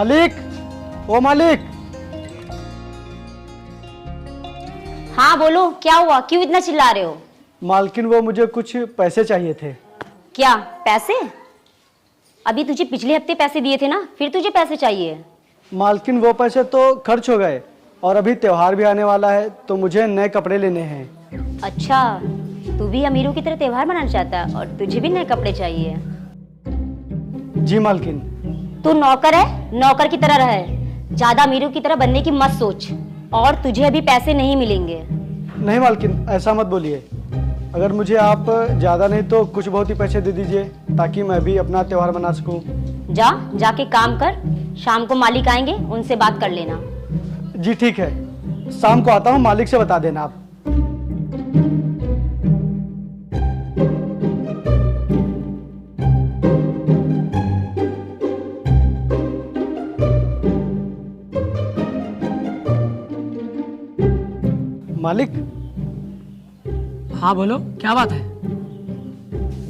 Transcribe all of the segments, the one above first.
मालिक, ओ मालिक। हाँ बोलो, क्या हुआ? क्यों इतना चिल्ला रहे हो? मालकिन, वो मुझे कुछ पैसे चाहिए थे। क्या पैसे? अभी तुझे पिछले हफ्ते पैसे दिए थे ना, फिर तुझे पैसे चाहिए? मालकिन, वो पैसे तो खर्च हो गए और अभी त्योहार भी आने वाला है तो मुझे नए कपड़े लेने हैं। अच्छा, तू भी अमीरों की तरह त्योहार मनाना चाहता है और तुझे भी नए कपड़े चाहिए? जी मालकिन। तू नौकर है, नौकर की तरह रहे, ज्यादा अमीरों की तरह बनने की मत सोच। और तुझे अभी पैसे नहीं मिलेंगे। नहीं मालकिन, ऐसा मत बोलिए। अगर मुझे आप ज़्यादा नहीं तो कुछ बहुत ही पैसे दे दीजिए ताकि मैं भी अपना त्योहार मना सकूं। जाके काम कर, शाम को मालिक आएंगे, उनसे बात कर लेना। जी ठीक है, शाम को आता हूँ, मालिक से बता देना आप। मालिक। हाँ बोलो, क्या बात है?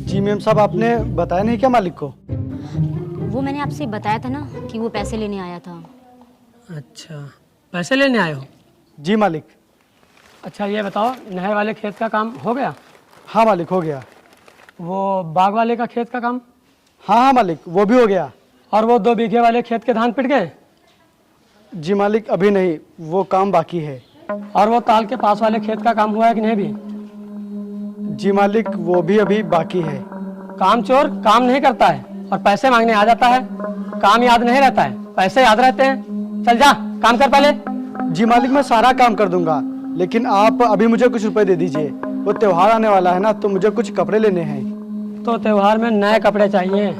जी मेम साहब, आपने बताया नहीं क्या मालिक को? वो मैंने आपसे बताया था ना कि वो पैसे लेने आया था। अच्छा, पैसे लेने आए हो? जी मालिक। अच्छा ये बताओ, नहर वाले खेत का काम हो गया? हाँ मालिक, हो गया। वो बाग वाले का खेत का काम? हाँ हाँ मालिक, वो भी हो गया। और वो 2 बीघे वाले खेत के धान पिट गए? जी मालिक, अभी नहीं, वो काम बाकी है। और वो ताल के पास वाले खेत का काम हुआ है कि नहीं भी? जी मालिक, वो भी अभी बाकी है। काम चोर काम नहीं करता है और पैसे मांगने आ जाता है। काम याद नहीं रहता है, पैसे याद रहते हैं। चल जा, काम कर पहले। जी मालिक, मैं सारा काम कर दूंगा, लेकिन आप अभी मुझे कुछ रुपए दे दीजिए। वो त्योहार आने वाला है ना, तो मुझे कुछ कपड़े लेने हैं। तो त्योहार में नए कपड़े चाहिए?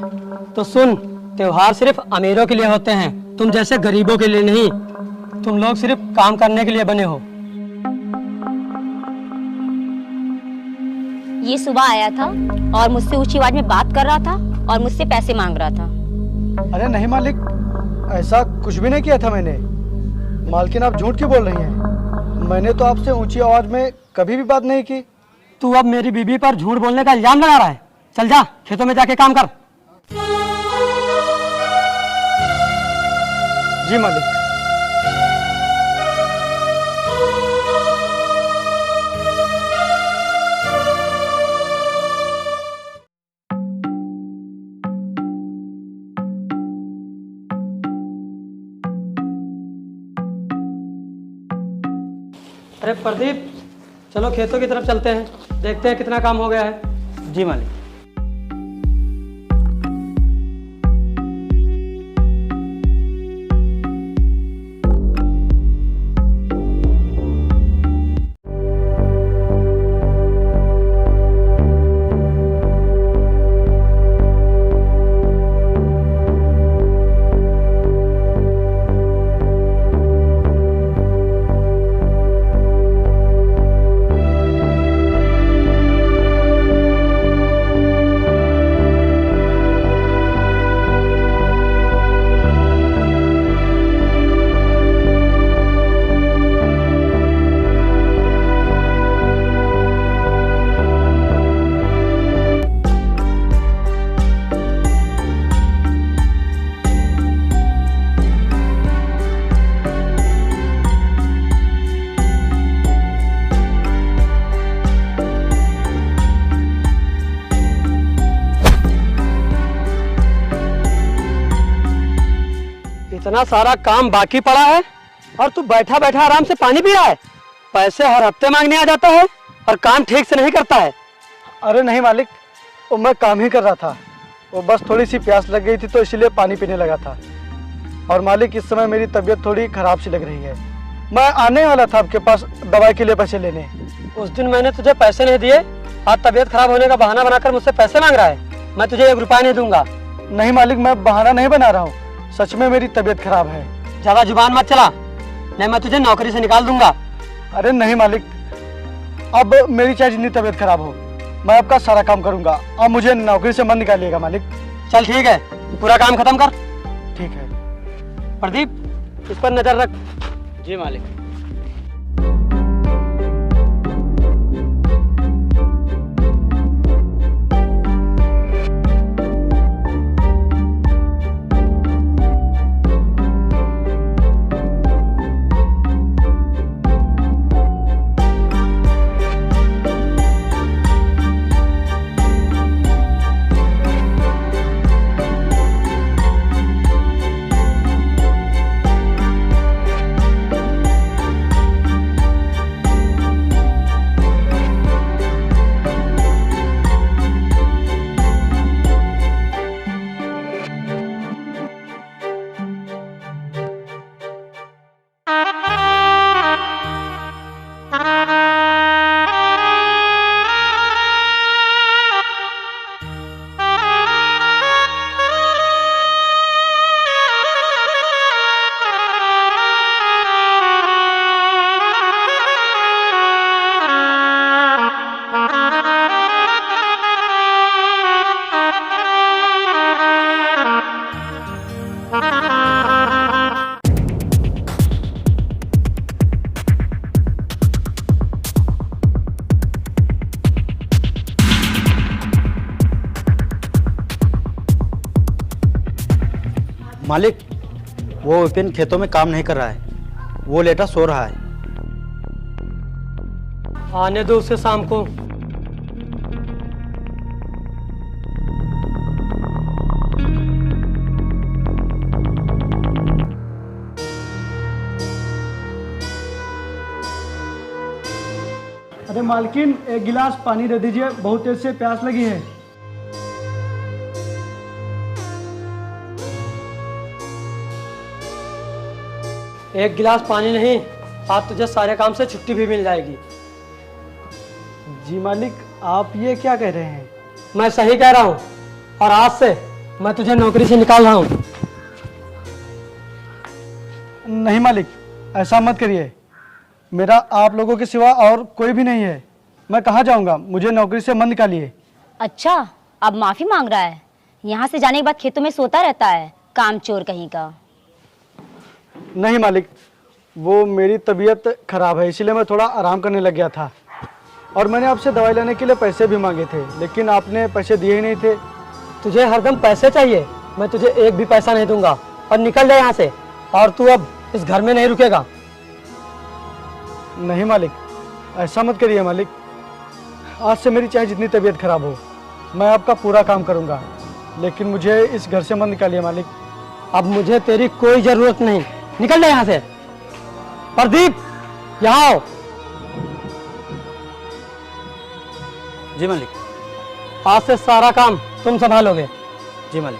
तो सुन, त्योहार सिर्फ अमीरों के लिए होते हैं, तुम जैसे गरीबों के लिए नहीं। तुम लोग सिर्फ काम करने के लिए बने हो। ये सुबह आया था और मुझसे ऊंची आवाज में बात कर रहा था और मुझसे पैसे मांग रहा था। अरे नहीं मालिक, ऐसा कुछ भी नहीं किया था मैंने। मालकिन, आप झूठ क्यों बोल रही हैं? मैंने तो आपसे ऊंची आवाज में कभी भी बात नहीं की। तू अब मेरी बीबी पर झूठ बोलने का इल्जाम लगा रहा है। चल जा, खेतों में जाके काम कर। जी मालिक। अरे प्रदीप, चलो खेतों की तरफ चलते हैं, देखते हैं कितना काम हो गया है। जी मालिक। इतना सारा काम बाकी पड़ा है और तू बैठा बैठा आराम से पानी पी रहा है। पैसे हर हफ्ते मांगने आ जाता है और काम ठीक से नहीं करता है। अरे नहीं मालिक, वो मैं काम ही कर रहा था। वो बस थोड़ी सी प्यास लग गई थी तो इसलिए पानी पीने लगा था। और मालिक, इस समय मेरी तबीयत थोड़ी खराब सी लग रही है। मैं आने वाला था आपके पास दवाई के लिए पैसे लेने। उस दिन मैंने तुझे पैसे नहीं दिए, आज तबीयत खराब होने का बहाना बनाकर मुझसे पैसे मांग रहा है। मैं तुझे 1 रुपया नहीं दूंगा। नहीं मालिक, मैं बहाना नहीं बना रहा हूँ, सच में मेरी तबीयत खराब है। ज्यादा जुबान मत चला, नहीं मैं तुझे नौकरी से निकाल दूंगा। अरे नहीं मालिक, अब मेरी चाहे जितनी तबीयत खराब हो, मैं आपका सारा काम करूंगा। अब मुझे नौकरी से मत निकालिएगा मालिक। चल ठीक है, पूरा काम खत्म कर। ठीक है। प्रदीप, इस पर नजर रख। जी मालिक। मालिक, वो विपिन खेतों में काम नहीं कर रहा है, वो लेटा सो रहा है। आने दो उसे शाम को। अरे मालकिन, एक गिलास पानी दे दीजिए, बहुत तेज से प्यास लगी है। एक गिलास पानी नहीं, आज तुझे सारे काम से छुट्टी भी मिल जाएगी। जी मालिक, आप ये क्या कह रहे हैं? मैं सही कह रहा हूँ, और आज से मैं तुझे नौकरी से निकाल रहा हूँ। नहीं मालिक, ऐसा मत करिए। मेरा आप लोगों के सिवा और कोई भी नहीं है। मैं कहाँ जाऊँगा? मुझे नौकरी से मत निकालिए। अच्छा, अब माफी मांग रहा है। यहाँ से जाने के बाद खेतों में सोता रहता है, काम चोर कहीं का। नहीं मालिक, वो मेरी तबीयत खराब है, इसलिए मैं थोड़ा आराम करने लग गया था। और मैंने आपसे दवाई लेने के लिए पैसे भी मांगे थे, लेकिन आपने पैसे दिए ही नहीं थे। तुझे हरदम पैसे चाहिए, मैं तुझे एक भी पैसा नहीं दूंगा। और निकल जा यहाँ से, और तू अब इस घर में नहीं रुकेगा। नहीं मालिक, ऐसा मत करिए मालिक। आज से मेरी चाहे जितनी तबीयत खराब हो, मैं आपका पूरा काम करूँगा, लेकिन मुझे इस घर से मत निकालिए मालिक। अब मुझे तेरी कोई जरूरत नहीं, निकल जा यहाँ से। प्रदीप, यहाँ आओ। जी मालिक। आज से सारा काम तुम संभालोगे। जी मालिक।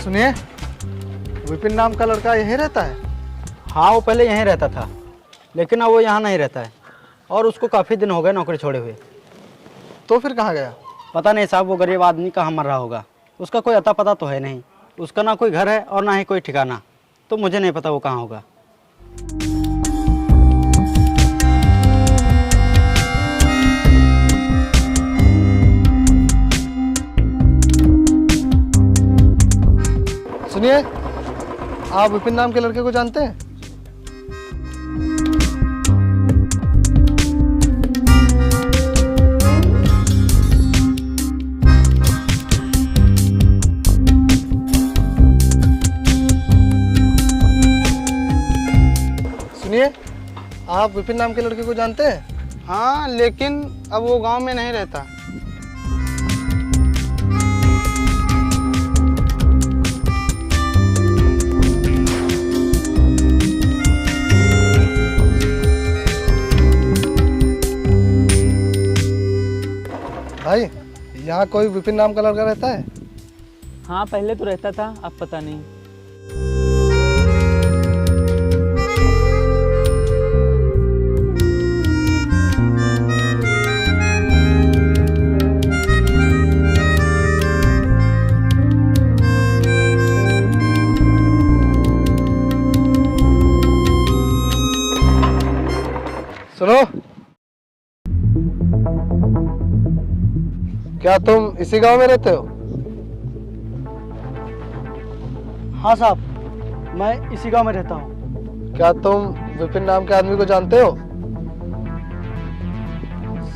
सुनिए, विपिन नाम का लड़का यहीं रहता है? हाँ, वो पहले यहीं रहता था, लेकिन अब वो यहाँ नहीं रहता है, और उसको काफ़ी दिन हो गए नौकरी छोड़े हुए। तो फिर कहाँ गया? पता नहीं साहब, वो गरीब आदमी कहाँ मर रहा होगा। उसका कोई अता पता तो है नहीं, उसका ना कोई घर है और ना ही कोई ठिकाना, तो मुझे नहीं पता वो कहाँ होगा। सुनिए, आप विपिन नाम के लड़के को जानते हैं? सुनिए, आप विपिन नाम के लड़के को जानते हैं? हाँ, लेकिन अब वो गांव में नहीं रहता। भाई, यहाँ कोई विपिन नाम का लड़का रहता है? हाँ, पहले तो रहता था, अब पता नहीं। सुनो, क्या तुम इसी गांव में रहते हो? हाँ साहब, मैं इसी गांव में रहता हूँ। क्या तुम विपिन नाम के आदमी को जानते हो?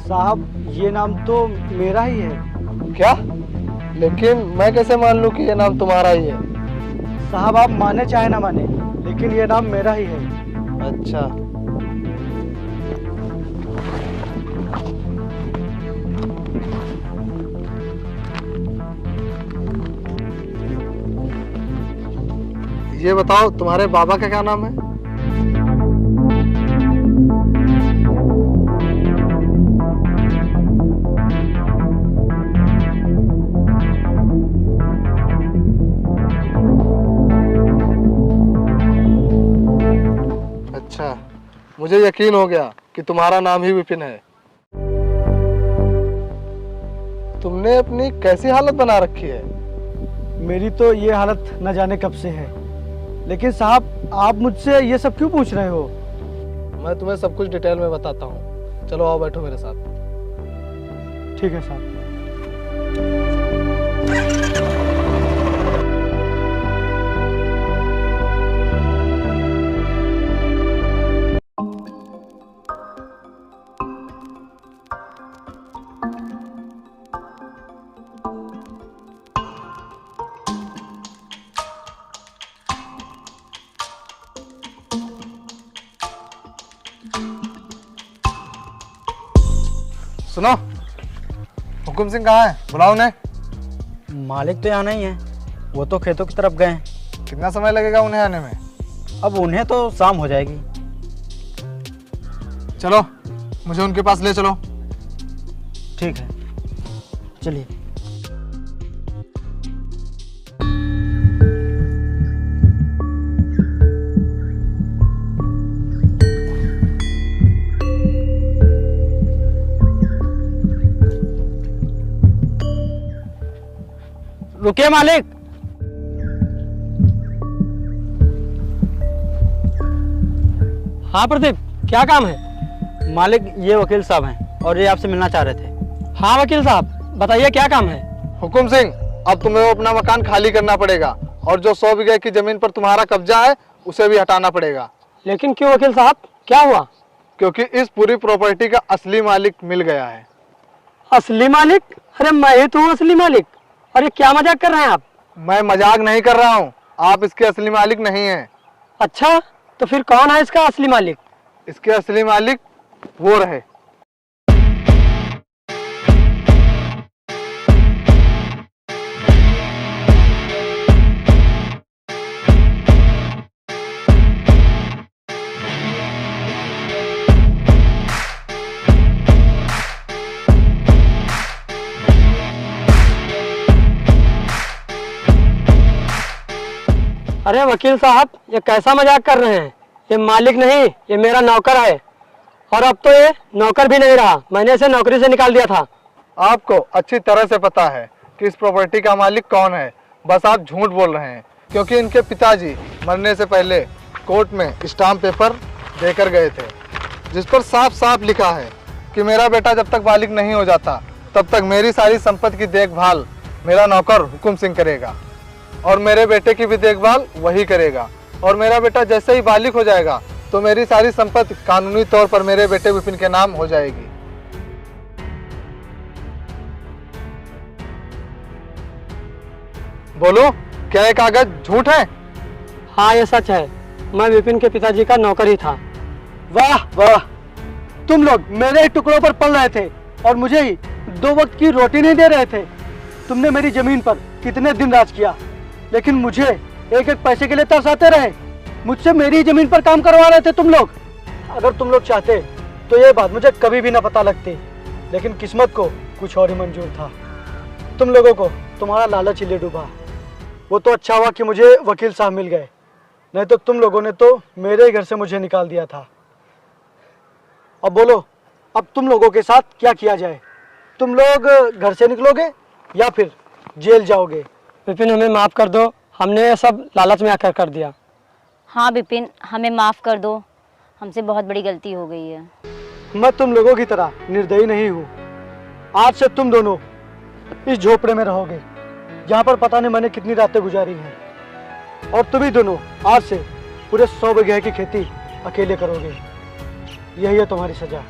साहब, ये नाम तो मेरा ही है। क्या? लेकिन मैं कैसे मान लूं कि ये नाम तुम्हारा ही है? साहब, आप माने चाहे ना माने, लेकिन ये नाम मेरा ही है। अच्छा। ये बताओ, तुम्हारे बाबा का क्या नाम है? मुझे यकीन हो गया कि तुम्हारा नाम ही विपिन है। तुमने अपनी कैसी हालत बना रखी है? मेरी तो ये हालत न जाने कब से है, लेकिन साहब आप मुझसे ये सब क्यों पूछ रहे हो? मैं तुम्हें सब कुछ डिटेल में बताता हूँ। चलो आओ बैठो मेरे साथ। ठीक है साहब। सुनो, हुकुम सिंह कहाँ है? बुलाओ उन्हें। मालिक तो यहाँ नहीं है, वो तो खेतों की तरफ गए हैं। कितना समय लगेगा उन्हें आने में? अब उन्हें तो शाम हो जाएगी। चलो मुझे उनके पास ले चलो। ठीक है, चलिए। रुकिए मालिक। हाँ प्रदीप, क्या काम है? मालिक ये वकील साहब हैं और ये आपसे मिलना चाह रहे थे। हाँ वकील साहब, बताइए क्या काम है? हुकुम सिंह, अब तुम्हें अपना मकान खाली करना पड़ेगा और जो 100 बीघे की जमीन पर तुम्हारा कब्जा है उसे भी हटाना पड़ेगा। लेकिन क्यों वकील साहब, क्या हुआ? क्योंकि इस पूरी प्रॉपर्टी का असली मालिक मिल गया है। असली मालिक? अरे मैं ही तो हूँ असली मालिक। अरे क्या मजाक कर रहे हैं आप? मैं मजाक नहीं कर रहा हूँ, आप इसके असली मालिक नहीं हैं। अच्छा, तो फिर कौन है इसका असली मालिक? इसके असली मालिक वो रहे। अरे वकील साहब, ये कैसा मजाक कर रहे हैं? ये मालिक नहीं, ये मेरा नौकर है। और अब तो ये नौकर भी नहीं रहा, मैंने इसे नौकरी से निकाल दिया था। आपको अच्छी तरह से पता है कि इस प्रॉपर्टी का मालिक कौन है, बस आप झूठ बोल रहे हैं। क्योंकि इनके पिताजी मरने से पहले कोर्ट में स्टाम्प पेपर देकर गए थे, जिस पर साफ साफ लिखा है कि मेरा बेटा जब तक बालिग नहीं हो जाता तब तक मेरी सारी संपत्ति की देखभाल मेरा नौकर हुकुम सिंह करेगा और मेरे बेटे की भी देखभाल वही करेगा। और मेरा बेटा जैसे ही बालिग हो जाएगा तो मेरी सारी संपत्ति कानूनी तौर पर मेरे बेटे विपिन के नाम हो जाएगी। बोलो, क्या ये कागज झूठ है? हाँ ये सच है, मैं विपिन के पिताजी का नौकर ही था। वाह वाह, तुम लोग मेरे ही टुकड़ों पर पल रहे थे और मुझे ही 2 वक्त की रोटी नहीं दे रहे थे। तुमने मेरी जमीन पर कितने दिन राज किया, लेकिन मुझे एक एक पैसे के लिए तरसाते रहे। मुझसे मेरी जमीन पर काम करवा रहे थे तुम लोग। अगर तुम लोग चाहते तो ये बात मुझे कभी भी ना पता लगती, लेकिन किस्मत को कुछ और ही मंजूर था। तुम लोगों को तुम्हारा लालच ही ले डूबा। वो तो अच्छा हुआ कि मुझे वकील साहब मिल गए, नहीं तो तुम लोगों ने तो मेरे ही घर से मुझे निकाल दिया था। अब बोलो, अब तुम लोगों के साथ क्या किया जाए? तुम लोग घर से निकलोगे या फिर जेल जाओगे? विपिन, हमें माफ कर दो, हमने ये सब लालच में आकर कर दिया। हाँ विपिन, हमें माफ कर दो, हमसे बहुत बड़ी गलती हो गई है। मैं तुम लोगों की तरह निर्दयी नहीं हूँ। आज से तुम दोनों इस झोपड़े में रहोगे, जहाँ पर पता नहीं मैंने कितनी रातें गुजारी हैं। और तुम ही दोनों आज से पूरे 100 बीघे की खेती अकेले करोगे। यही है तुम्हारी सजा।